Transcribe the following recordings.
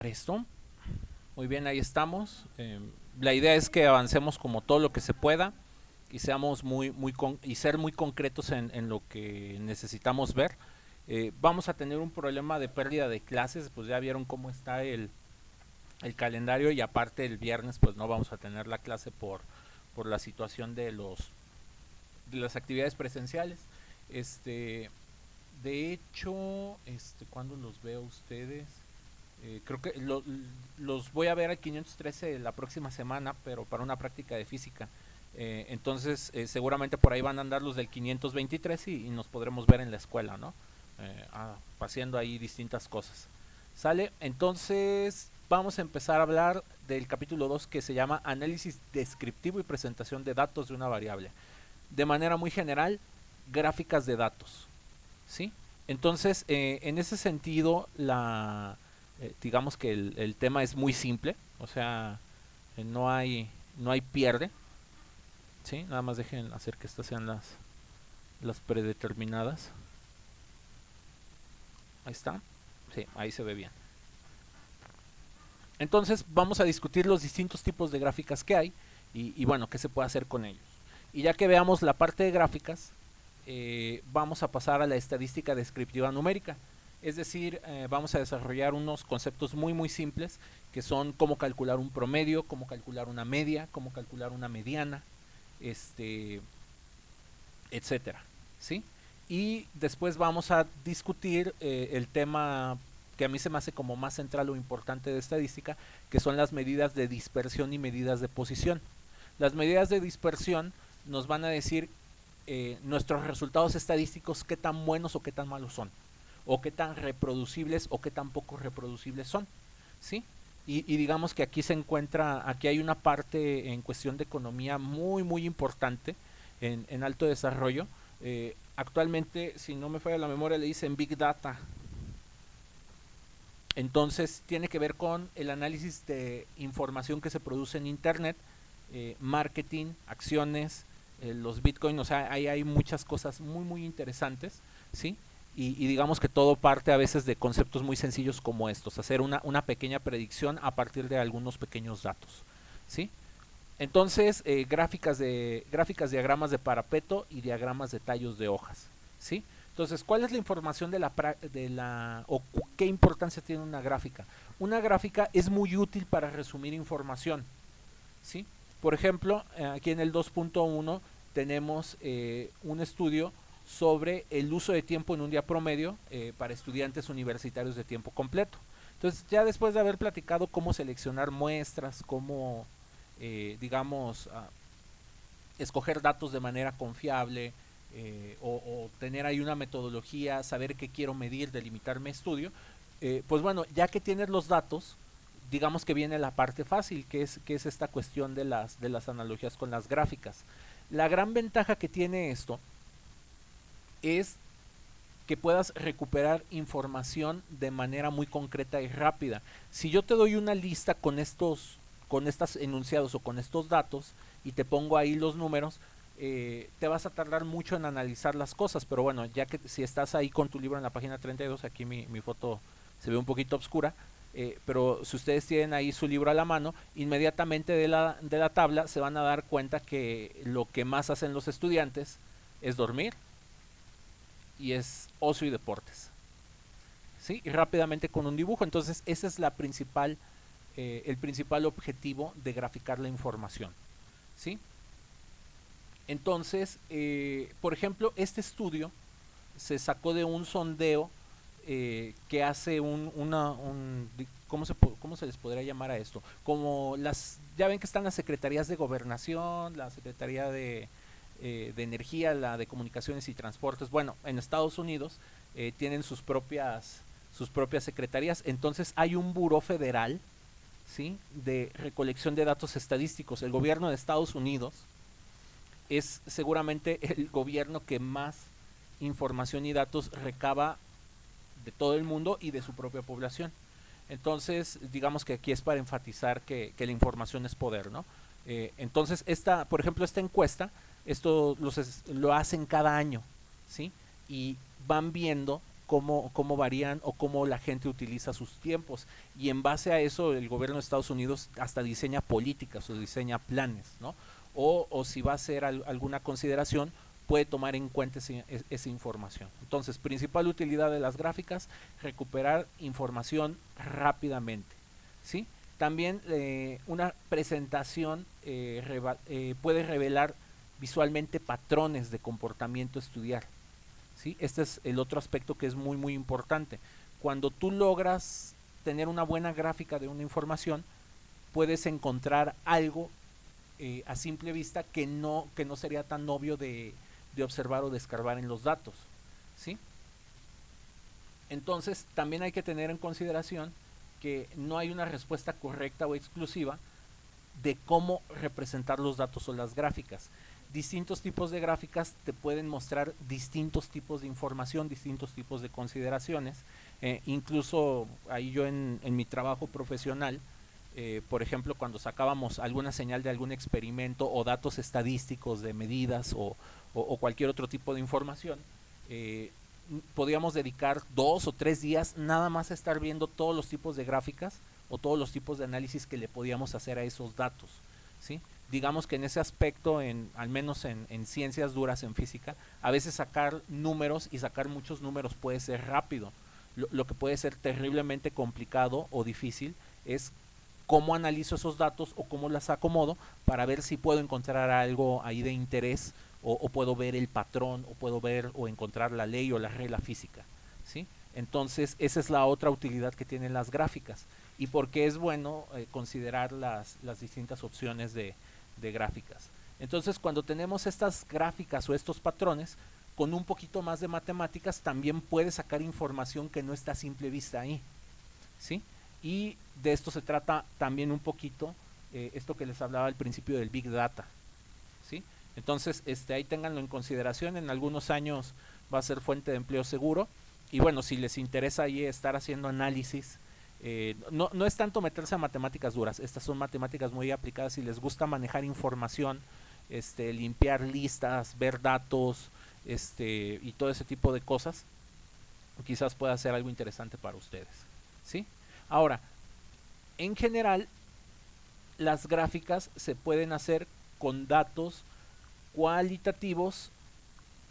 Esto. Muy bien, ahí estamos. La idea es que avancemos como todo lo que se pueda y seamos y ser muy concretos en lo que necesitamos ver. Vamos a tener un problema de pérdida de clases, pues ya vieron cómo está el calendario y aparte el viernes pues no vamos a tener la clase por la situación de las actividades presenciales. Este, de hecho, ¿cuándo los veo ustedes? Creo que los voy a ver al 513 la próxima semana, pero para una práctica de física. Entonces, seguramente por ahí van a andar los del 523 y nos podremos ver en la escuela, ¿no? Haciendo ahí distintas cosas. ¿Sale? Entonces, vamos a empezar a hablar del capítulo 2 que se llama Análisis descriptivo y presentación de datos de una variable. De manera muy general, gráficas de datos. ¿Sí? Entonces, en ese sentido, digamos que el tema es muy simple, o sea, no hay pierde, ¿sí? Nada más dejen hacer que estas sean las predeterminadas. Ahí está, sí, ahí se ve bien. Entonces, vamos a discutir los distintos tipos de gráficas que hay y bueno, qué se puede hacer con ellos. Y ya que veamos la parte de gráficas, vamos a pasar a la estadística descriptiva numérica. Es decir, vamos a desarrollar unos conceptos muy simples que son cómo calcular un promedio, cómo calcular una media, cómo calcular una mediana, este, etcétera, ¿sí? Y después vamos a discutir el tema que a mí se me hace como más central o importante de estadística, que son las medidas de dispersión y medidas de posición. Las medidas de dispersión nos van a decir nuestros resultados estadísticos qué tan buenos o qué tan malos son, o qué tan reproducibles o qué tan poco reproducibles son, ¿sí? Y digamos que aquí se encuentra, aquí hay una parte en cuestión de economía muy importante en alto desarrollo. Actualmente, si no me falla la memoria, le dicen Big Data. Entonces tiene que ver con el análisis de información que se produce en Internet, marketing, acciones, los bitcoins, o sea, ahí hay muchas cosas muy interesantes, ¿sí? Y digamos que todo parte a veces de conceptos muy sencillos como estos, hacer una pequeña predicción a partir de algunos pequeños datos, ¿sí? Entonces, gráficas, diagramas de parapeto y diagramas de tallos de hojas, ¿sí? Entonces, ¿cuál es la información o qué importancia tiene una gráfica? Una gráfica es muy útil para resumir información, ¿sí? Por ejemplo, aquí en el 2.1 tenemos un estudio sobre el uso de tiempo en un día promedio para estudiantes universitarios de tiempo completo. Entonces, ya después de haber platicado cómo seleccionar muestras, cómo, digamos, escoger datos de manera confiable, o tener ahí una metodología, saber qué quiero medir, delimitar mi estudio, pues bueno, ya que tienes los datos, digamos que viene la parte fácil, que es esta cuestión de las analogías con las gráficas. La gran ventaja que tiene esto es que puedas recuperar información de manera muy concreta y rápida. Si yo te doy una lista con estos enunciados o con estos datos y te pongo ahí los números, te vas a tardar mucho en analizar las cosas, pero bueno, ya que si estás ahí con tu libro en la página 32, aquí mi foto se ve un poquito oscura, pero si ustedes tienen ahí su libro a la mano, inmediatamente de la tabla se van a dar cuenta que lo que más hacen los estudiantes es dormir y es ocio y deportes, ¿sí? Y rápidamente con un dibujo. Entonces, ese es el principal objetivo de graficar la información, ¿sí? Entonces, por ejemplo, este estudio se sacó de un sondeo que hace ¿cómo se les podría llamar a esto? Como ya ven que están las secretarías de gobernación, la secretaría de energía, la de comunicaciones y transportes. Bueno, en Estados Unidos tienen sus propias secretarías. Entonces hay un buró federal, ¿sí? De recolección de datos estadísticos. El gobierno de Estados Unidos es seguramente el gobierno que más información y datos recaba de todo el mundo y de su propia población. Entonces, digamos que aquí es para enfatizar que la información es poder, ¿no? Entonces, por ejemplo, esta encuesta, esto lo hacen cada año, ¿sí? Y van viendo cómo varían o cómo la gente utiliza sus tiempos. Y en base a eso el gobierno de Estados Unidos hasta diseña políticas o diseña planes, ¿no? O si va a hacer alguna consideración, puede tomar en cuenta esa información. Entonces, principal utilidad de las gráficas, recuperar información rápidamente, ¿sí? También una presentación puede revelar visualmente patrones de comportamiento a estudiar, ¿sí? Este es el otro aspecto que es muy muy importante. Cuando tú logras tener una buena gráfica de una información, puedes encontrar algo a simple vista que no sería tan obvio de observar o de escarbar en los datos, ¿sí? Entonces también hay que tener en consideración que no hay una respuesta correcta o exclusiva de cómo representar los datos o las gráficas. Distintos tipos de gráficas te pueden mostrar distintos tipos de información, distintos tipos de consideraciones. Incluso ahí yo en mi trabajo profesional, por ejemplo, cuando sacábamos alguna señal de algún experimento o datos estadísticos de medidas o cualquier otro tipo de información, podíamos dedicar 2 o 3 días nada más a estar viendo todos los tipos de gráficas o todos los tipos de análisis que le podíamos hacer a esos datos, ¿sí? Digamos que en ese aspecto, al menos en ciencias duras, en física, a veces sacar números y sacar muchos números puede ser rápido. Lo que puede ser terriblemente complicado o difícil es cómo analizo esos datos o cómo las acomodo para ver si puedo encontrar algo ahí de interés o puedo ver el patrón o puedo ver o encontrar la ley o la regla física, ¿sí? Entonces esa es la otra utilidad que tienen las gráficas y por qué es bueno considerar las distintas opciones de gráficas. Entonces cuando tenemos estas gráficas o estos patrones, con un poquito más de matemáticas también puedes sacar información que no está a simple vista ahí, ¿sí? Y de esto se trata también un poquito esto que les hablaba al principio del Big Data, ¿sí? Entonces ahí ténganlo en consideración, en algunos años va a ser fuente de empleo seguro y bueno, si les interesa ahí estar haciendo análisis, no es tanto meterse a matemáticas duras, estas son matemáticas muy aplicadas. Si les gusta manejar información, limpiar listas, ver datos, y todo ese tipo de cosas, quizás pueda ser algo interesante para ustedes, ¿sí? Ahora, en general, las gráficas se pueden hacer con datos cualitativos,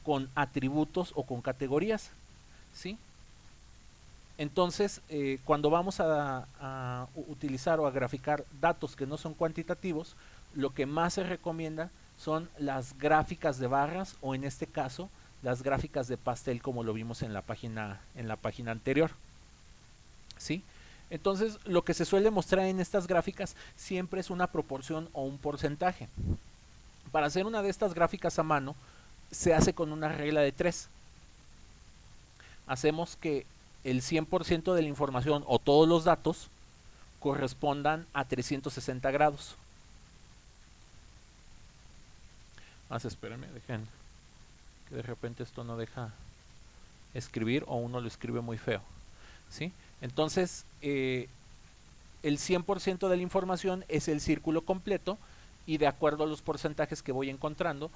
con atributos o con categorías, ¿sí? Entonces, cuando vamos a utilizar o a graficar datos que no son cuantitativos, lo que más se recomienda son las gráficas de barras o en este caso las gráficas de pastel como lo vimos en la página anterior, ¿sí? Entonces, lo que se suele mostrar en estas gráficas siempre es una proporción o un porcentaje. Para hacer una de estas gráficas a mano, se hace con una regla de 3. Hacemos que el 100% de la información o todos los datos correspondan a 360 grados. Más espérenme, dejen que de repente esto no deja escribir o uno lo escribe muy feo, ¿sí? Entonces, el 100% de la información es el círculo completo y de acuerdo a los porcentajes que voy encontrando,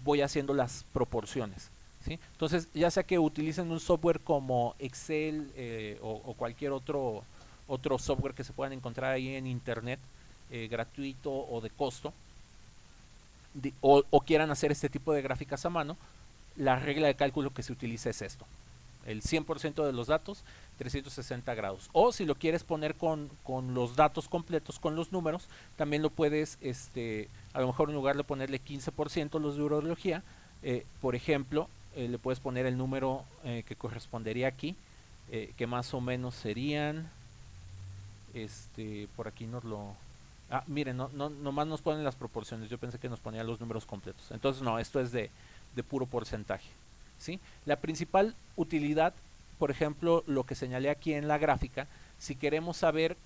voy haciendo las proporciones, ¿sí? Entonces, ya sea que utilicen un software como Excel o cualquier otro software que se puedan encontrar ahí en internet, gratuito o de costo, o quieran hacer este tipo de gráficas a mano, la regla de cálculo que se utiliza es esto: el 100% de los datos, 360 grados. O si lo quieres poner con los datos completos, con los números, también lo puedes, a lo mejor en lugar de ponerle 15% los de urología, por ejemplo, le puedes poner el número que correspondería aquí, que más o menos serían, por aquí nos lo... Ah, miren, nomás nos ponen las proporciones. Yo pensé que nos ponía los números completos. Entonces no, esto es de puro porcentaje, ¿sí? La principal utilidad, por ejemplo, lo que señalé aquí en la gráfica, si queremos saber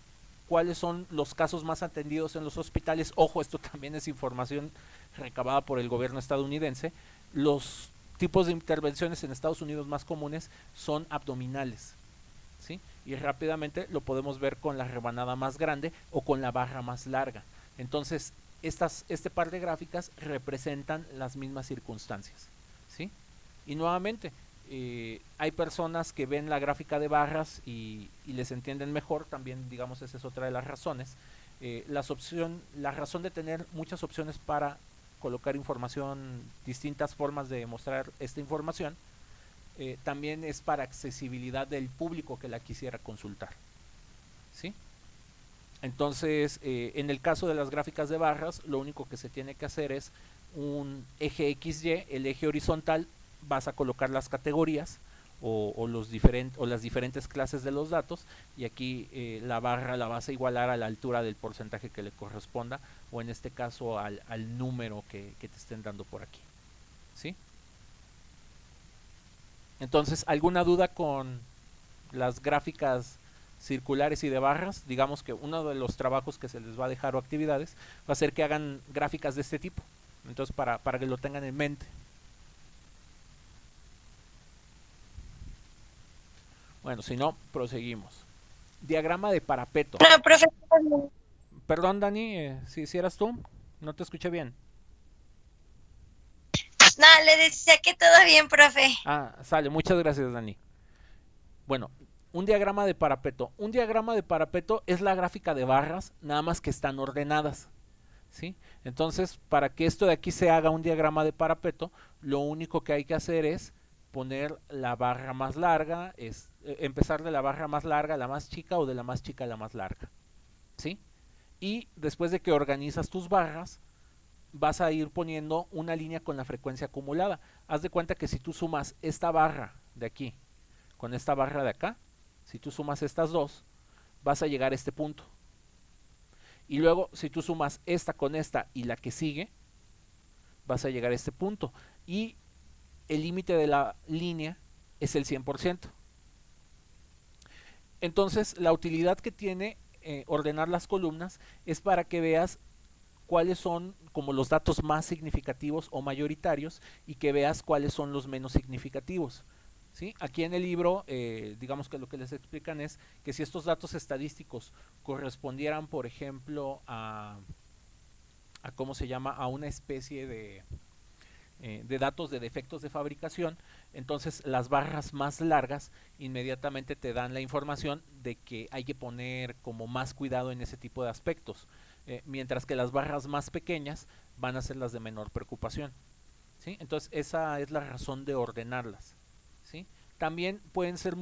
cuáles son los casos más atendidos en los hospitales, ojo, esto también es información recabada por el gobierno estadounidense, los tipos de intervenciones en Estados Unidos más comunes son abdominales, ¿sí? Y rápidamente lo podemos ver con la rebanada más grande o con la barra más larga. Entonces, este par de gráficas representan las mismas circunstancias, ¿sí? Y nuevamente, Hay personas que ven la gráfica de barras y les entienden mejor, también digamos esa es otra de las razones. La razón de tener muchas opciones para colocar información, distintas formas de mostrar esta información, también es para accesibilidad del público que la quisiera consultar. ¿Sí? Entonces, en el caso de las gráficas de barras, lo único que se tiene que hacer es un eje XY, el eje horizontal, vas a colocar las categorías o las diferentes clases de los datos, y aquí la barra la vas a igualar a la altura del porcentaje que le corresponda, o en este caso al número que te estén dando por aquí. ¿Sí? Entonces, ¿alguna duda con las gráficas circulares y de barras? Digamos que uno de los trabajos que se les va a dejar o actividades va a ser que hagan gráficas de este tipo. Entonces, para que lo tengan en mente. Bueno, si no, proseguimos. Diagrama de parapeto. No, profe, Perdón, Dani, si eras tú, no te escuché bien. no, le decía que todo bien, profe. Ah, sale, muchas gracias, Dani. Bueno, un diagrama de parapeto. Un diagrama de parapeto es la gráfica de barras, nada más que están ordenadas. ¿Sí? Entonces, para que esto de aquí se haga un diagrama de parapeto, lo único que hay que hacer es poner la barra más larga, empezar de la barra más larga a la más chica o de la más chica a la más larga. ¿Sí? Y después de que organizas tus barras, vas a ir poniendo una línea con la frecuencia acumulada. Haz de cuenta que si tú sumas esta barra de aquí con esta barra de acá, si tú sumas estas dos, vas a llegar a este punto. Y luego, si tú sumas esta con esta y la que sigue, vas a llegar a este punto. Y el límite de la línea es el 100%. Entonces, la utilidad que tiene ordenar las columnas es para que veas cuáles son como los datos más significativos o mayoritarios y que veas cuáles son los menos significativos. ¿Sí? Aquí en el libro, digamos que lo que les explican es que si estos datos estadísticos correspondieran, por ejemplo, a ¿cómo se llama? A una especie de datos de defectos de fabricación, entonces las barras más largas inmediatamente te dan la información de que hay que poner como más cuidado en ese tipo de aspectos, mientras que las barras más pequeñas van a ser las de menor preocupación. ¿Sí? Entonces esa es la razón de ordenarlas. ¿Sí? También pueden ser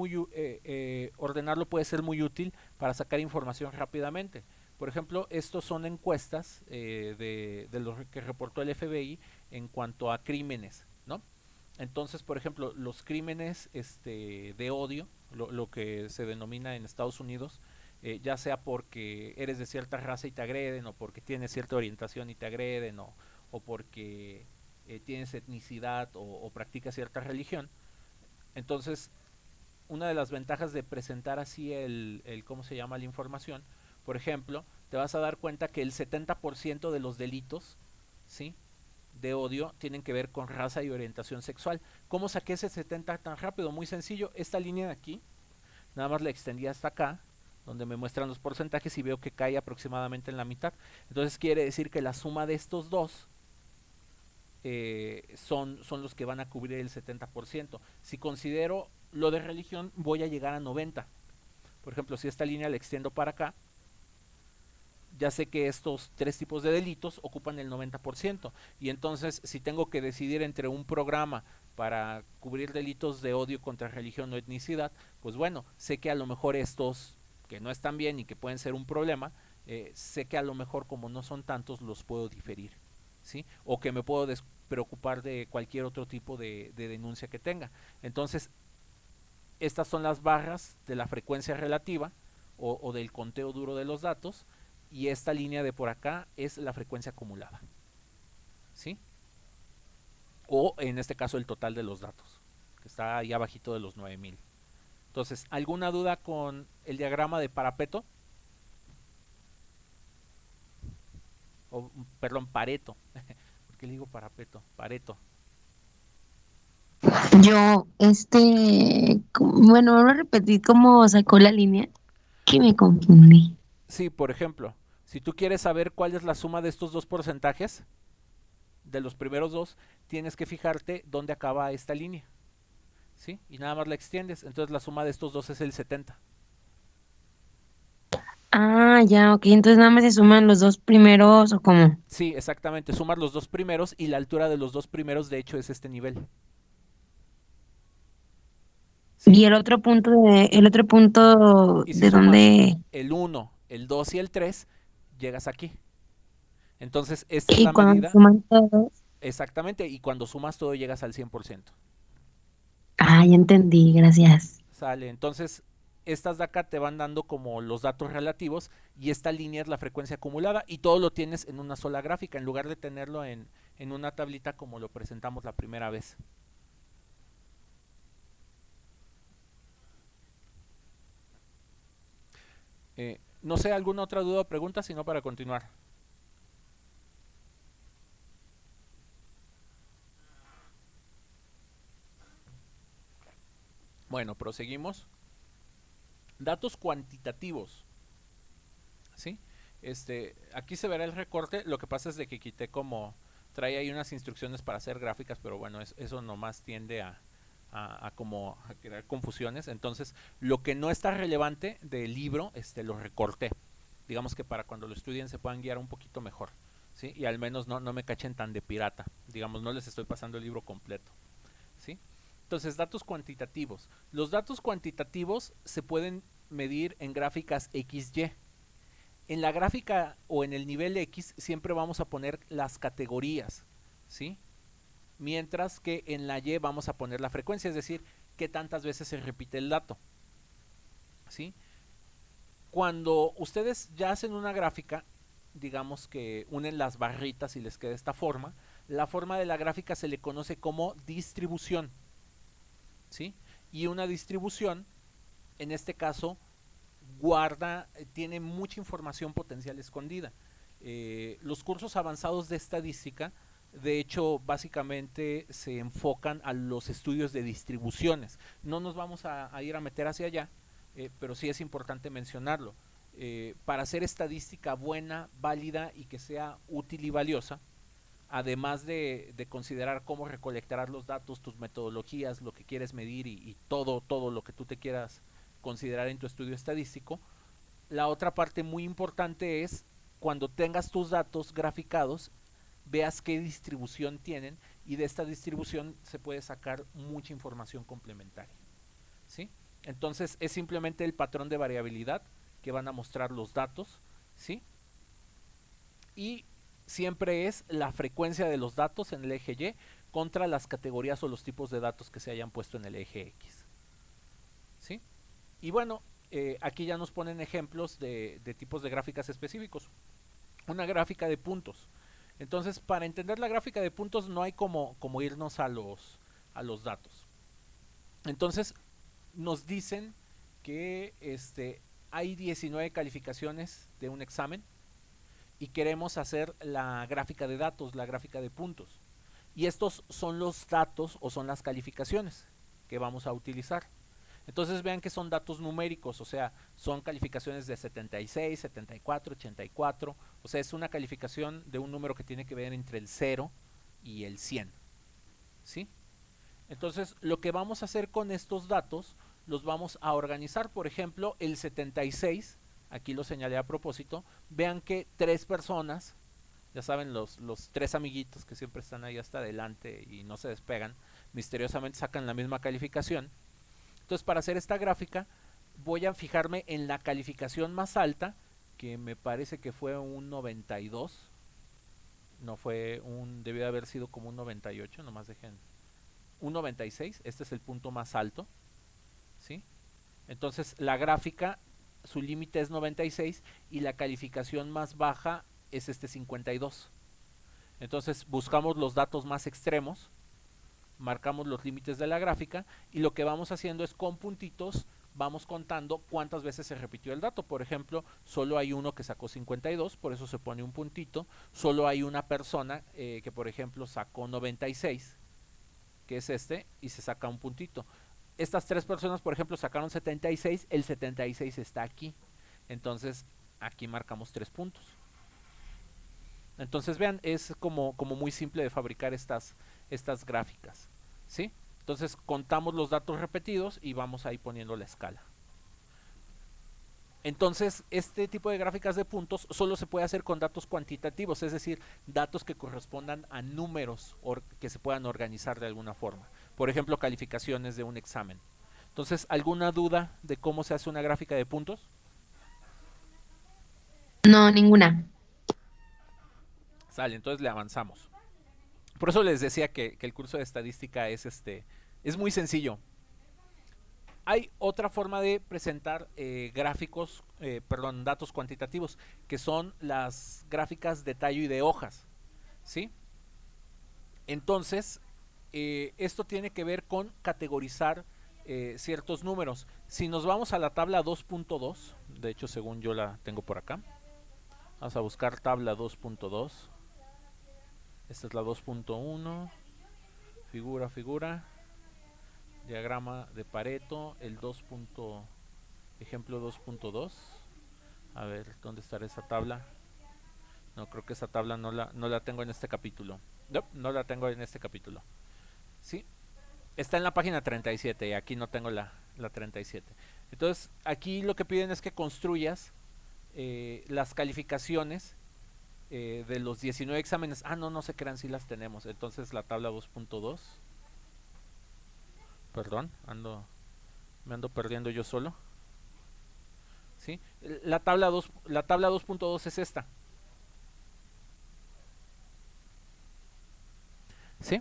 ordenarlo puede ser muy útil para sacar información rápidamente. Por ejemplo, estos son encuestas de lo que reportó el FBI en cuanto a crímenes, ¿no? Entonces, por ejemplo, los crímenes de odio, lo que se denomina en Estados Unidos, ya sea porque eres de cierta raza y te agreden, o porque tienes cierta orientación y te agreden, o porque tienes etnicidad o practicas cierta religión. Entonces, una de las ventajas de presentar así ¿cómo se llama? La información, por ejemplo, te vas a dar cuenta que el 70% de los delitos, ¿sí? De odio tienen que ver con raza y orientación sexual. ¿Cómo saqué ese 70 tan rápido? Muy sencillo, esta línea de aquí, nada más la extendí hasta acá, donde me muestran los porcentajes y veo que cae aproximadamente en la mitad. Entonces quiere decir que la suma de estos dos son los que van a cubrir el 70%. Si considero lo de religión, voy a llegar a 90. Por ejemplo, si esta línea la extiendo para acá, ya sé que estos tres tipos de delitos ocupan el 90%. Y entonces, si tengo que decidir entre un programa para cubrir delitos de odio contra religión o etnicidad, pues bueno, sé que a lo mejor estos, que no están bien y que pueden ser un problema, sé que a lo mejor como no son tantos, los puedo diferir. ¿Sí? O que me puedo preocupar de cualquier otro tipo de denuncia que tenga. Entonces, estas son las barras de la frecuencia relativa o del conteo duro de los datos, y esta línea de por acá es la frecuencia acumulada. ¿Sí? O en este caso el total de los datos, que está ahí abajito de los 9000. Entonces, ¿alguna duda con el diagrama de parapeto? O, perdón, Pareto. ¿Por qué le digo parapeto? Pareto. Yo, bueno, vuelvo a repetir cómo sacó la línea, que me confundí. Sí, por ejemplo, si tú quieres saber cuál es la suma de estos dos porcentajes, de los primeros dos, tienes que fijarte dónde acaba esta línea. ¿sí? Y nada más la extiendes, entonces la suma de estos dos es el 70. Ah, ya, ok. Entonces nada más se suman los dos primeros o cómo. Sí, exactamente, sumas los dos primeros y la altura de los dos primeros de hecho es este nivel, ¿sí? Y el otro punto Y si de sumas dónde, el uno, el 2 y el 3, llegas aquí. Entonces, esta es y la cuando medida suman todos. exactamente y cuando sumas todo llegas al 100%. Ah, ya entendí, gracias. Sale, entonces estas de acá te van dando como los datos relativos y esta línea es la frecuencia acumulada y todo lo tienes en una sola gráfica en lugar de tenerlo en una tablita como lo presentamos la primera vez. No sé, ¿alguna otra duda o pregunta? Si no, para continuar. Bueno, proseguimos. Datos cuantitativos. ¿Sí? Aquí se verá el recorte. Lo que pasa es de que quité como trae ahí unas instrucciones para hacer gráficas, pero bueno, eso nomás tiende a como a crear confusiones. Entonces, lo que no está relevante del libro, lo recorté. Digamos que para cuando lo estudien se puedan guiar un poquito mejor. ¿Sí? Y al menos no me cachen tan de pirata. Digamos, no les estoy pasando el libro completo. ¿Sí? Entonces, datos cuantitativos. Los datos cuantitativos se pueden medir en gráficas XY. En la gráfica o en el nivel X siempre vamos a poner las categorías, ¿sí? Mientras que en la Y vamos a poner la frecuencia, es decir, qué tantas veces se repite el dato, ¿sí? Cuando ustedes ya hacen una gráfica, digamos que unen las barritas y les queda esta forma, la forma de la gráfica se le conoce como distribución, ¿sí? Y una distribución, en este caso, tiene mucha información potencial escondida. Los cursos avanzados de estadística, de hecho, básicamente se enfocan a los estudios de distribuciones. No nos vamos a ir a meter hacia allá, pero sí es importante mencionarlo. Para hacer estadística buena, válida y que sea útil y valiosa, además de considerar cómo recolectarás los datos, tus metodologías, lo que quieres medir y todo lo que tú te quieras considerar en tu estudio estadístico, la otra parte muy importante es cuando tengas tus datos graficados, veas qué distribución tienen y de esta distribución se puede sacar mucha información complementaria. ¿Sí? Entonces es simplemente el patrón de variabilidad que van a mostrar los datos, ¿sí? Y siempre es la frecuencia de los datos en el eje Y contra las categorías o los tipos de datos que se hayan puesto en el eje X. ¿Sí? Y bueno, aquí ya nos ponen ejemplos de tipos de gráficas específicos. Una gráfica de puntos. Entonces, para entender la gráfica de puntos no hay como irnos a los datos. Entonces, nos dicen que hay 19 calificaciones de un examen y queremos hacer la gráfica de datos, la gráfica de puntos. Y estos son los datos o son las calificaciones que vamos a utilizar. Entonces vean que son datos numéricos, o sea, son calificaciones de 76, 74, 84, o sea, es una calificación de un número que tiene que ver entre el 0 y el 100, ¿sí? Entonces, lo que vamos a hacer con estos datos, los vamos a organizar, por ejemplo, el 76, aquí lo señalé a propósito, vean que tres personas, ya saben, los tres amiguitos que siempre están ahí hasta adelante y no se despegan, misteriosamente sacan la misma calificación. Entonces, para hacer esta gráfica, voy a fijarme en la calificación más alta, que me parece que fue un 92. No fue debió de haber sido como un 98, nomás dejen. Un 96, este es el punto más alto, ¿sí? Entonces, la gráfica, su límite es 96 y la calificación más baja es 52. Entonces, buscamos los datos más extremos, marcamos los límites de la gráfica y lo que vamos haciendo es con puntitos vamos contando cuántas veces se repitió el dato. Por ejemplo, solo hay uno que sacó 52, por eso se pone un puntito. Solo hay una persona que, por ejemplo, sacó 96, que es y se saca un puntito. Estas tres personas, por ejemplo, sacaron 76, el 76 está aquí. Entonces, aquí marcamos 3 puntos. Entonces, vean, es como muy simple de fabricar estas gráficas, ¿sí? Entonces contamos los datos repetidos y vamos ahí poniendo la escala. Entonces, este tipo de gráficas de puntos solo se puede hacer con datos cuantitativos, es decir, datos que correspondan a números que se puedan organizar de alguna forma. Por ejemplo, calificaciones de un examen. Entonces, ¿alguna duda de cómo se hace una gráfica de puntos? No, ninguna. Sale, entonces le avanzamos. Por eso les decía que el curso de estadística es muy sencillo. Hay otra forma de presentar datos cuantitativos, que son las gráficas de tallo y de hojas, ¿sí? Entonces, esto tiene que ver con categorizar ciertos números. Si nos vamos a la tabla 2.2, de hecho según yo la tengo por acá, vamos a buscar tabla 2.2. Esta es la 2.1, figura, diagrama de Pareto, el ejemplo 2.2. A ver, ¿dónde estará esa tabla? No, creo que esa tabla no la tengo en este capítulo. No la tengo en este capítulo. Sí, está en la página 37 y aquí no tengo la 37. Entonces, aquí lo que piden es que construyas las calificaciones de los 19 exámenes. No se crean, si las tenemos. Entonces, la tabla 2.2. Perdón, me ando perdiendo yo solo. ¿Sí? La tabla 2.2 es esta. ¿Sí?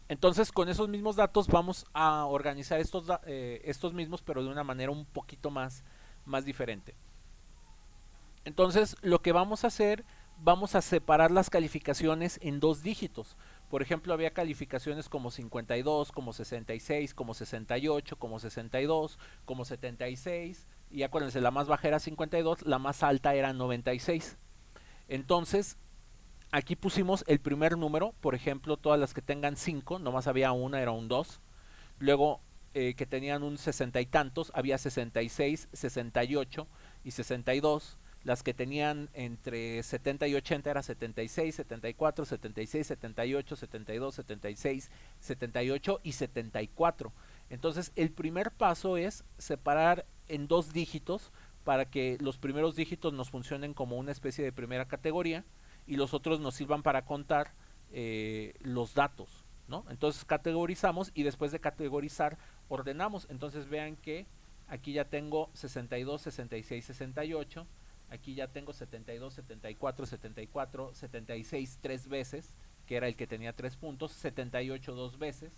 Entonces, con esos mismos datos vamos a organizar estos mismos, pero de una manera un poquito más diferente. Entonces, lo que vamos a hacer, vamos a separar las calificaciones en 2 dígitos. Por ejemplo, había calificaciones como 52, como 66, como 68, como 62, como 76. Y acuérdense, la más baja era 52, la más alta era 96. Entonces, aquí pusimos el primer número, por ejemplo, todas las que tengan 5, nomás había una, era un 2. Luego, que tenían un 60 y tantos, había 66, 68 y 62. Las que tenían entre 70 y 80 era 76, 74, 76, 78, 72, 76, 78 y 74. Entonces, el primer paso es separar en 2 dígitos para que los primeros dígitos nos funcionen como una especie de primera categoría y los otros nos sirvan para contar los datos, ¿no? Entonces categorizamos y después de categorizar ordenamos. Entonces vean que aquí ya tengo 62, 66, 68. Aquí ya tengo 72, 74, 74, 76 3 veces, que era el que tenía 3 puntos, 78 2 veces,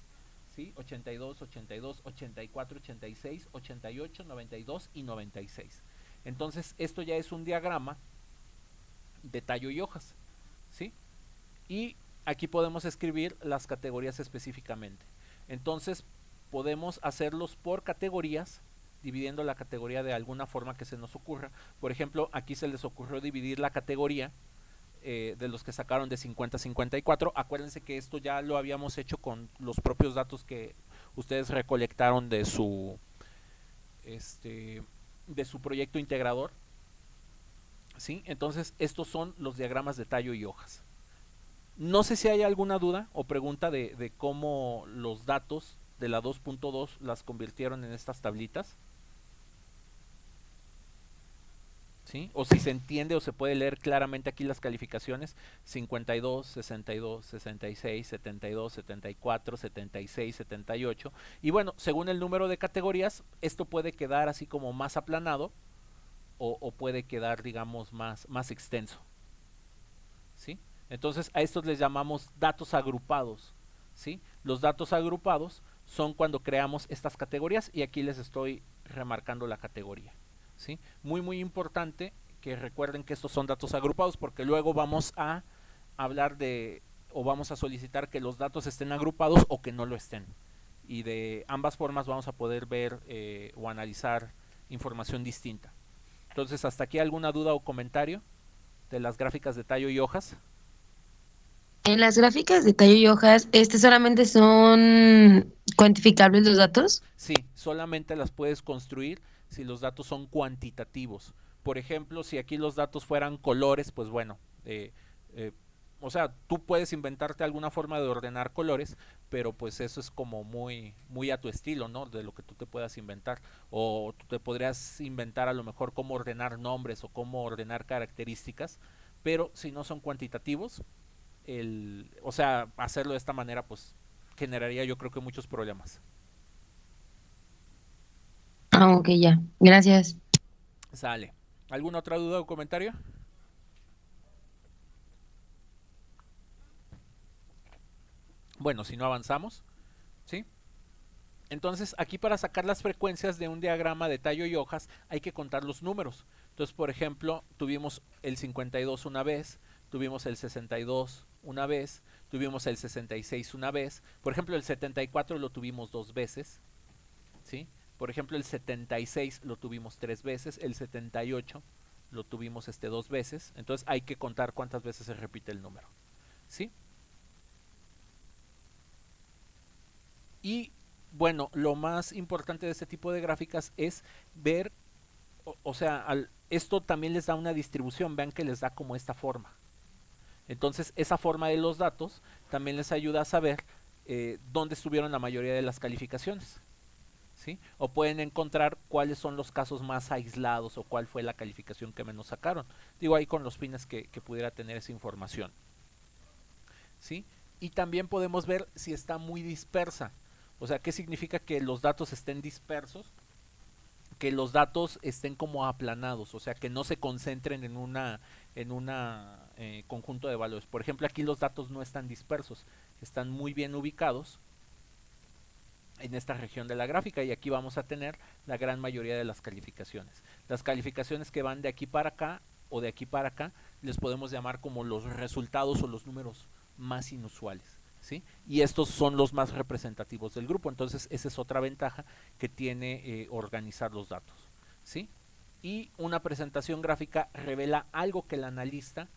¿sí? 82, 82, 84, 86, 88, 92 y 96. Entonces esto ya es un diagrama de tallo y hojas, ¿sí? Y aquí podemos escribir las categorías específicamente. Entonces podemos hacerlos por categorías, dividiendo la categoría de alguna forma que se nos ocurra. Por ejemplo, aquí se les ocurrió dividir la categoría de los que sacaron de 50 a 54. Acuérdense que esto ya lo habíamos hecho con los propios datos que ustedes recolectaron de su proyecto integrador, ¿sí? Entonces estos son los diagramas de tallo y hojas. No sé si hay alguna duda o pregunta de cómo los datos de la 2.2 las convirtieron en estas tablitas, ¿sí? O si se entiende o se puede leer claramente aquí las calificaciones: 52, 62, 66, 72, 74, 76, 78. Y bueno, según el número de categorías, esto puede quedar así como más aplanado o puede quedar, digamos, más extenso, ¿sí? Entonces a estos les llamamos datos agrupados, ¿sí? Los datos agrupados son cuando creamos estas categorías y aquí les estoy remarcando la categoría, ¿sí? Muy importante que recuerden que estos son datos agrupados, porque luego vamos a hablar o vamos a solicitar que los datos estén agrupados o que no lo estén. Y de ambas formas vamos a poder ver o analizar información distinta. Entonces, ¿hasta aquí alguna duda o comentario de las gráficas de tallo y hojas? En las gráficas de tallo y hojas, solamente son cuantificables los datos. Sí, solamente las puedes construir si los datos son cuantitativos. Por ejemplo, si aquí los datos fueran colores, pues bueno, eh, o sea, tú puedes inventarte alguna forma de ordenar colores, pero pues eso es como muy, muy a tu estilo, ¿no? De lo que tú te puedas inventar. O tú te podrías inventar a lo mejor cómo ordenar nombres o cómo ordenar características, pero si no son cuantitativos, o sea, hacerlo de esta manera, pues generaría yo creo que muchos problemas. Ah, ok, ya. Gracias. Sale. ¿Alguna otra duda o comentario? Bueno, si no avanzamos, ¿sí? Entonces, aquí para sacar las frecuencias de un diagrama de tallo y hojas hay que contar los números. Entonces, por ejemplo, tuvimos el 52 una vez, tuvimos el 62 una vez, tuvimos el 66 una vez. Por ejemplo, el 74 lo tuvimos dos veces, ¿sí? Por ejemplo, el 76 lo tuvimos tres veces, el 78 lo tuvimos dos veces. Entonces, hay que contar cuántas veces se repite el número, ¿sí? Y bueno, lo más importante de este tipo de gráficas es ver, o sea, esto también les da una distribución, vean que les da como esta forma. Entonces, esa forma de los datos también les ayuda a saber dónde estuvieron la mayoría de las calificaciones. ¿Sí? O pueden encontrar cuáles son los casos más aislados o cuál fue la calificación que menos sacaron. Digo ahí con los fines que pudiera tener esa información. ¿Sí? Y también podemos ver si está muy dispersa. O sea, ¿qué significa que los datos estén dispersos? Que los datos estén como aplanados, o sea, que no se concentren en una conjunto de valores. Por ejemplo, aquí los datos no están dispersos, están muy bien ubicados en esta región de la gráfica y aquí vamos a tener la gran mayoría de las calificaciones. Las calificaciones que van de aquí para acá o de aquí para acá les podemos llamar como los resultados o los números más inusuales. ¿Sí? Y estos son los más representativos del grupo. Entonces, esa es otra ventaja que tiene organizar los datos. ¿Sí? Y una presentación gráfica revela algo que el analista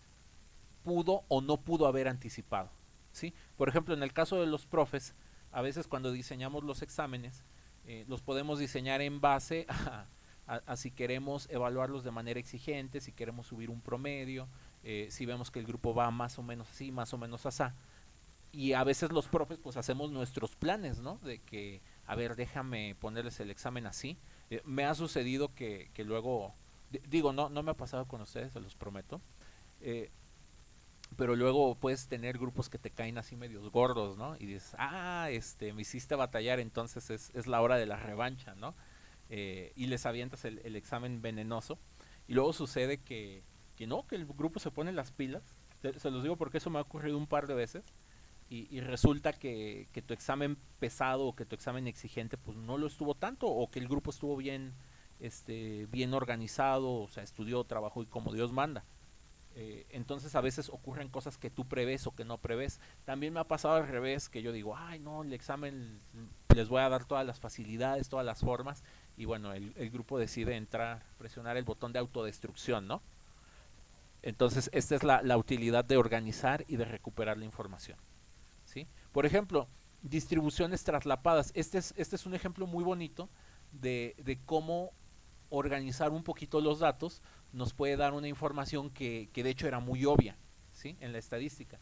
pudo o no pudo haber anticipado. ¿Sí? Por ejemplo, en el caso de los profes, a veces cuando diseñamos los exámenes, los podemos diseñar en base a si queremos evaluarlos de manera exigente, si queremos subir un promedio, si vemos que el grupo va más o menos así, más o menos así. Y a veces los profes pues hacemos nuestros planes, ¿no? De que, a ver, déjame ponerles el examen así. Me ha sucedido que luego, digo, no me ha pasado con ustedes, se los prometo, eh, pero luego puedes tener grupos que te caen así medios gordos, ¿no? Y dices, me hiciste batallar, entonces es la hora de la revancha, ¿no? Y les avientas el examen venenoso. Y luego sucede que no, que el grupo se pone las pilas. Se los digo porque eso me ha ocurrido un par de veces. Y resulta que tu examen pesado o que tu examen exigente pues no lo estuvo tanto o que el grupo estuvo bien, bien organizado, o sea, estudió, trabajó y como Dios manda. Entonces a veces ocurren cosas que tú prevés o que no prevés. También me ha pasado al revés, que yo digo, ay no, el examen les voy a dar todas las facilidades, todas las formas, y bueno, el grupo decide entrar, presionar el botón de autodestrucción, ¿no? Entonces esta es la utilidad de organizar y de recuperar la información. ¿Sí? Por ejemplo, distribuciones traslapadas. Este es un ejemplo muy bonito de cómo organizar un poquito los datos nos puede dar una información que de hecho era muy obvia, ¿sí? En la estadística.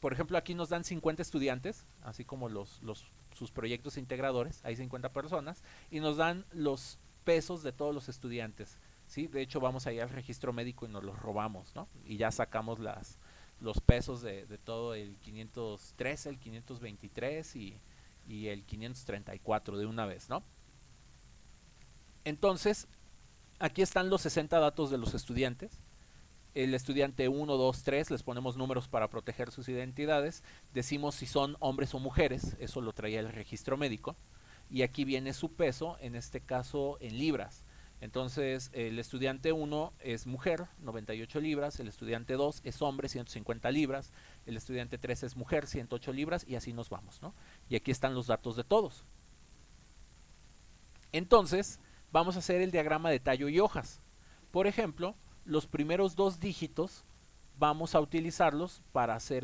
Por ejemplo, aquí nos dan 50 estudiantes, así como sus proyectos integradores, hay 50 personas, y nos dan los pesos de todos los estudiantes. ¿Sí? De hecho, vamos allá al registro médico y nos los robamos, ¿no? Y ya sacamos los pesos de todo el 513, el 523 y el 534 de una vez, ¿no? Entonces, aquí están los 60 datos de los estudiantes. El estudiante 1, 2, 3, les ponemos números para proteger sus identidades. Decimos si son hombres o mujeres, eso lo traía el registro médico. Y aquí viene su peso, en este caso en libras. Entonces, el estudiante 1 es mujer, 98 libras. El estudiante 2 es hombre, 150 libras. El estudiante 3 es mujer, 108 libras. Y así nos vamos, ¿no? Y aquí están los datos de todos. Entonces, vamos a hacer el diagrama de tallo y hojas. Por ejemplo, los primeros dos dígitos vamos a utilizarlos para hacer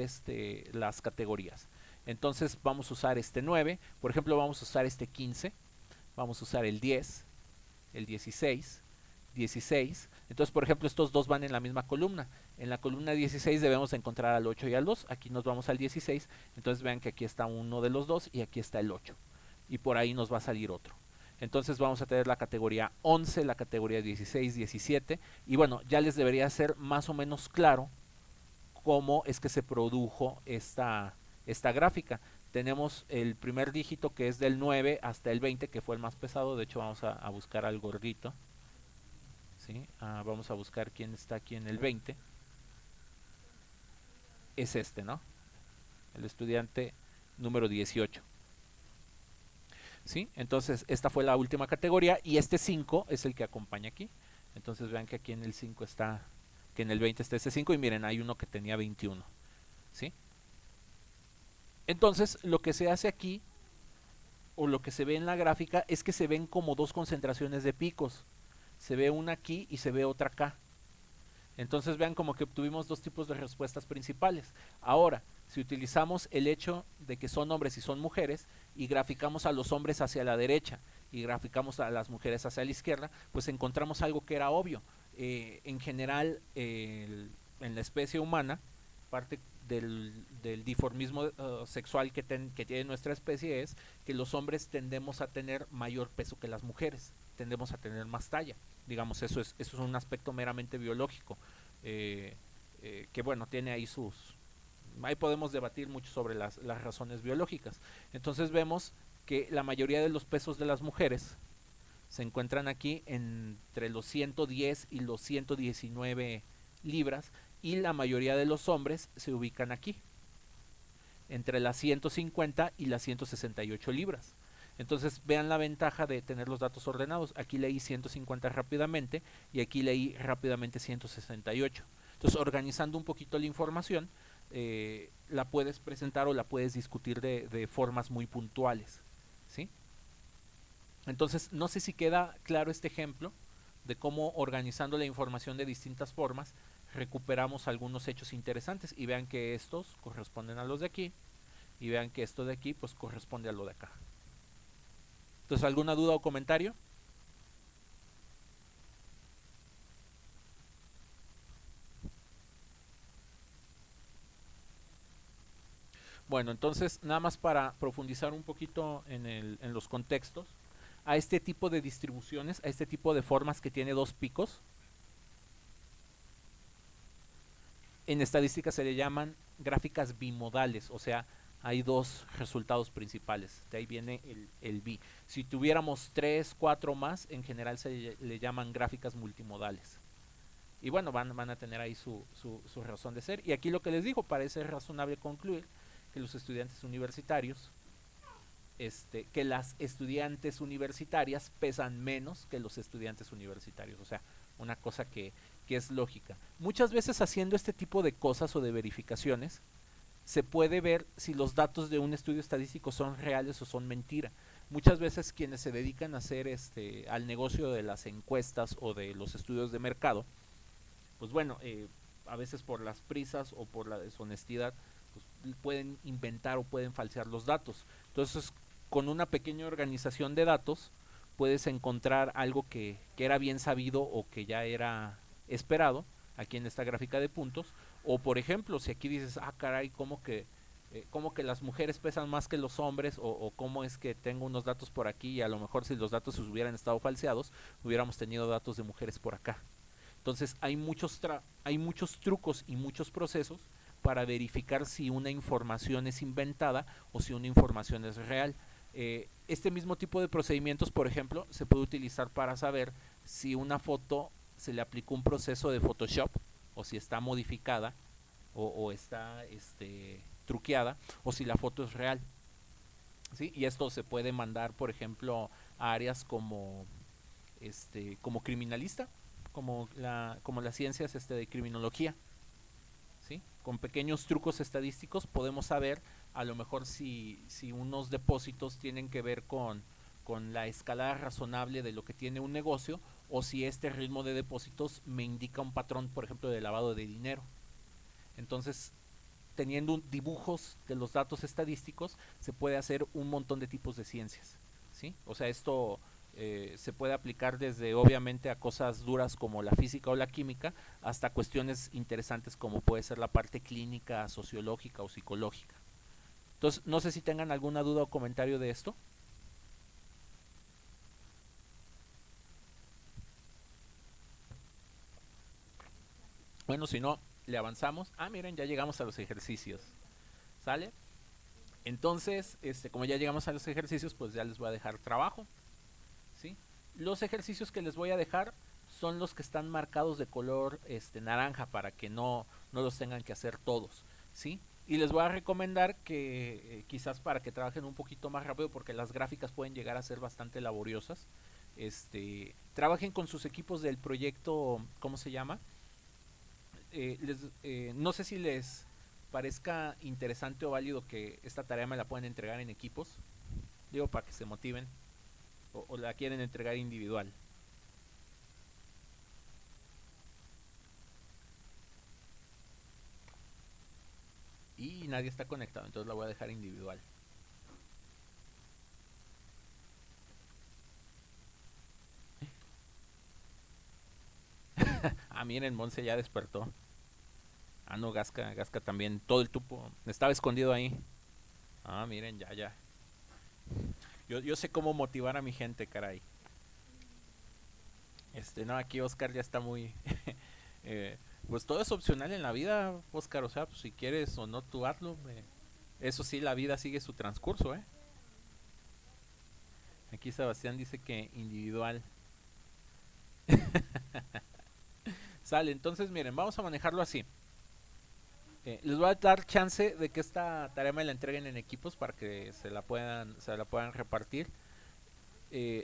las categorías. Entonces vamos a usar este 9, por ejemplo vamos a usar este 15, vamos a usar el 10, el 16, 16. Entonces, por ejemplo, estos dos van en la misma columna. En la columna 16 debemos encontrar al 8 y al 2. Aquí nos vamos al 16. Entonces vean que aquí está uno de los dos y aquí está el 8. Y por ahí nos va a salir otro. Entonces vamos a tener la categoría 11, la categoría 16, 17. Y bueno, ya les debería ser más o menos claro cómo es que se produjo esta gráfica. Tenemos el primer dígito que es del 9 hasta el 20, que fue el más pesado. De hecho, vamos a buscar al gordito. ¿Sí? Vamos a buscar quién está aquí en el 20. Es este, ¿no? El estudiante número 18. ¿Sí? Entonces, esta fue la última categoría y este 5 es el que acompaña aquí. Entonces, vean que aquí en el 5 está, que en el 20 está este 5 y miren, hay uno que tenía 21. ¿Sí? Entonces, lo que se hace aquí, o lo que se ve en la gráfica, es que se ven como dos concentraciones de picos. Se ve una aquí y se ve otra acá. Entonces vean como que obtuvimos dos tipos de respuestas principales. Ahora, si utilizamos el hecho de que son hombres y son mujeres y graficamos a los hombres hacia la derecha y graficamos a las mujeres hacia la izquierda, pues encontramos algo que era obvio. En general, en la especie humana, parte del dimorfismo sexual que tiene nuestra especie es que los hombres tendemos a tener mayor peso que las mujeres, tendemos a tener más talla. Digamos, eso es un aspecto meramente biológico, que bueno, tiene ahí ahí podemos debatir mucho sobre las razones biológicas. Entonces vemos que la mayoría de los pesos de las mujeres se encuentran aquí entre los 110 y los 119 libras, y la mayoría de los hombres se ubican aquí, entre las 150 y las 168 libras. Entonces vean la ventaja de tener los datos ordenados. Aquí leí 150 rápidamente y aquí leí rápidamente 168. Entonces, organizando un poquito la información, la puedes presentar o la puedes discutir de formas muy puntuales. ¿Sí? Entonces, no sé si queda claro este ejemplo de cómo, organizando la información de distintas formas, recuperamos algunos hechos interesantes. Y vean que estos corresponden a los de aquí y vean que esto de aquí pues corresponde a lo de acá. Entonces, ¿alguna duda o comentario? Bueno, entonces, nada más para profundizar un poquito en los contextos, a este tipo de distribuciones, a este tipo de formas que tiene dos picos, en estadística se le llaman gráficas bimodales, o sea, hay dos resultados principales, de ahí viene el bi. Si tuviéramos 3, 4 más, en general se le llaman gráficas multimodales. Y bueno, van a tener ahí su razón de ser. Y aquí lo que les digo, parece razonable concluir que los estudiantes universitarios, que las estudiantes universitarias pesan menos que los estudiantes universitarios. O sea, una cosa que es lógica. Muchas veces haciendo este tipo de cosas o de verificaciones, se puede ver si los datos de un estudio estadístico son reales o son mentira. Muchas veces quienes se dedican a hacer al negocio de las encuestas o de los estudios de mercado, pues bueno, a veces por las prisas o por la deshonestidad, pues pueden inventar o pueden falsear los datos. Entonces, con una pequeña organización de datos, puedes encontrar algo que era bien sabido o que ya era esperado, aquí en esta gráfica de puntos. O por ejemplo, si aquí dices, caray, ¿cómo que las mujeres pesan más que los hombres? O cómo es que tengo unos datos por aquí y a lo mejor si los datos hubieran estado falseados, hubiéramos tenido datos de mujeres por acá. Entonces hay muchos trucos y muchos procesos para verificar si una información es inventada o si una información es real. Este mismo tipo de procedimientos, por ejemplo, se puede utilizar para saber si una foto se le aplicó un proceso de Photoshop o si está modificada o está truqueada o si la foto es real. ¿Sí? Y esto se puede mandar, por ejemplo, a áreas como criminalista, como las ciencias de criminología. ¿Sí? Con pequeños trucos estadísticos podemos saber a lo mejor si unos depósitos tienen que ver con la escalada razonable de lo que tiene un negocio, o si este ritmo de depósitos me indica un patrón, por ejemplo, de lavado de dinero. Entonces, teniendo dibujos de los datos estadísticos, se puede hacer un montón de tipos de ciencias. ¿Sí? O sea, esto Se puede aplicar desde obviamente a cosas duras como la física o la química hasta cuestiones interesantes como puede ser la parte clínica, sociológica o psicológica. Entonces, no sé si tengan alguna duda o comentario de esto. Bueno, si no, le avanzamos. Ah, miren, ya llegamos a los ejercicios. ¿Sale? Entonces, como ya llegamos a los ejercicios, pues ya les voy a dejar trabajo. ¿Sí? Los ejercicios que les voy a dejar son los que están marcados de color naranja para que no los tengan que hacer todos. ¿Sí? Y les voy a recomendar que quizás para que trabajen un poquito más rápido porque las gráficas pueden llegar a ser bastante laboriosas. Trabajen con sus equipos del proyecto, ¿cómo se llama? No sé si les parezca interesante o válido que esta tarea me la pueden entregar en equipos. Digo, para que se motiven. O la quieren entregar individual. Y nadie está conectado, entonces la voy a dejar individual. Ah, miren, Monse ya despertó. Ah, no, Gasca también. Todo el tupo estaba escondido ahí. Ah, miren, ya. Yo sé cómo motivar a mi gente, caray. No, aquí Oscar ya está muy... pues todo es opcional en la vida, Oscar. O sea, pues, si quieres o no, tú hazlo. Eso sí, la vida sigue su transcurso, ¿eh? Aquí Sebastián dice que individual. Sale, entonces miren, vamos a manejarlo así. Les voy a dar chance de que esta tarea me la entreguen en equipos para que se la puedan repartir.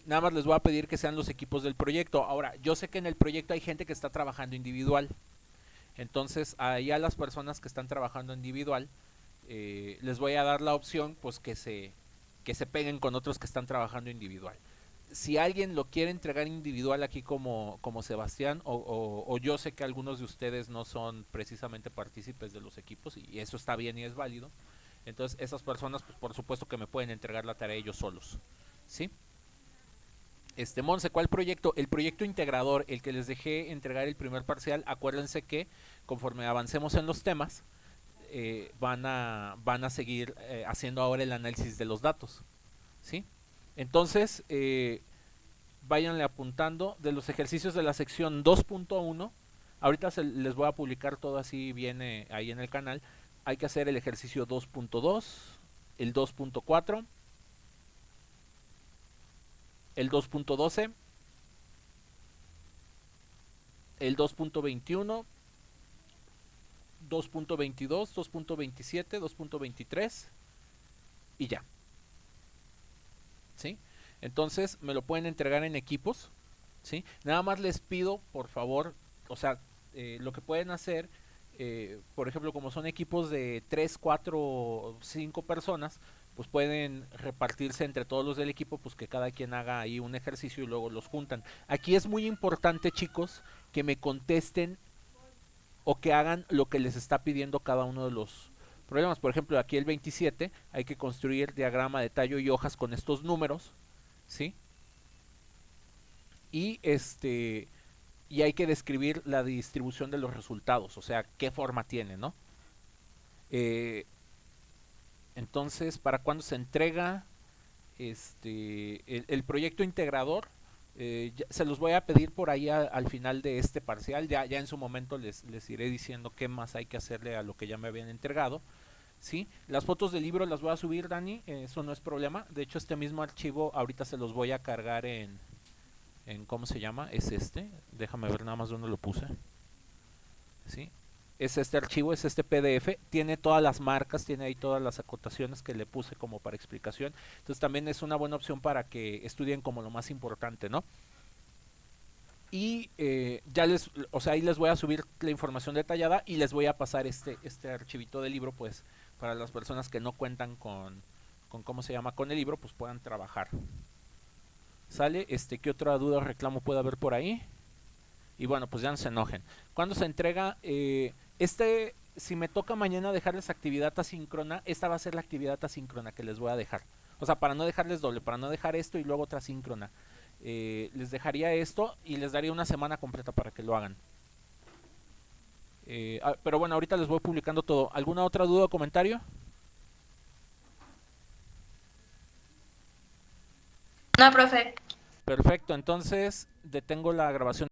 Nada más les voy a pedir que sean los equipos del proyecto. Ahora, yo sé que en el proyecto hay gente que está trabajando individual. Entonces, ahí a las personas que están trabajando individual, les voy a dar la opción pues que se peguen con otros que están trabajando individual. Si alguien lo quiere entregar individual aquí como Sebastián, o yo sé que algunos de ustedes no son precisamente partícipes de los equipos, y eso está bien y es válido, entonces esas personas pues por supuesto que me pueden entregar la tarea ellos solos. ¿Sí? Monse, ¿cuál proyecto? El proyecto integrador, el que les dejé entregar el primer parcial. Acuérdense que conforme avancemos en los temas, van a seguir haciendo ahora el análisis de los datos. ¿Sí? Entonces, váyanle apuntando de los ejercicios de la sección 2.1. Ahorita les voy a publicar todo así, viene ahí en el canal. Hay que hacer el ejercicio 2.2, el 2.4, el 2.12, el 2.21, 2.22, 2.27, 2.23 y ya. ¿Sí? Entonces me lo pueden entregar en equipos. ¿Sí? Nada más les pido, por favor, o sea, lo que pueden hacer, por ejemplo, como son equipos de 3, 4, 5 personas, pues pueden repartirse entre todos los del equipo, pues que cada quien haga ahí un ejercicio y luego los juntan. Aquí es muy importante, chicos, que me contesten o que hagan lo que les está pidiendo cada uno de los problemas. Por ejemplo, aquí el 27 hay que construir diagrama de tallo y hojas con estos números, ¿sí? Y y hay que describir la distribución de los resultados, o sea, qué forma tiene, ¿no? Entonces, ¿para cuándo se entrega el proyecto integrador? Se los voy a pedir por ahí al final de este parcial. Ya en su momento les iré diciendo qué más hay que hacerle a lo que ya me habían entregado. ¿Sí? Las fotos del libro las voy a subir, Dani, eso no es problema. De hecho, este mismo archivo ahorita se los voy a cargar en ¿cómo se llama? Es déjame ver nada más dónde lo puse. ¿Sí? Es este archivo, es este PDF, tiene todas las marcas, tiene ahí todas las acotaciones que le puse como para explicación. Entonces también es una buena opción para que estudien como lo más importante, ¿no? Y o sea, ahí les voy a subir la información detallada y les voy a pasar este archivito del libro, pues, para las personas que no cuentan con ¿cómo se llama? Con el libro, pues puedan trabajar. ¿Sale? ¿Qué otra duda o reclamo puede haber por ahí? Y bueno, pues ya no se enojen. ¿Cuándo se entrega? Si me toca mañana dejarles actividad asíncrona, esta va a ser la actividad asíncrona que les voy a dejar. O sea, para no dejarles doble, para no dejar esto y luego otra asíncrona. les dejaría esto y les daría una semana completa para que lo hagan. Pero bueno, ahorita les voy publicando todo. ¿Alguna otra duda o comentario? No, profe. Perfecto, entonces detengo la grabación.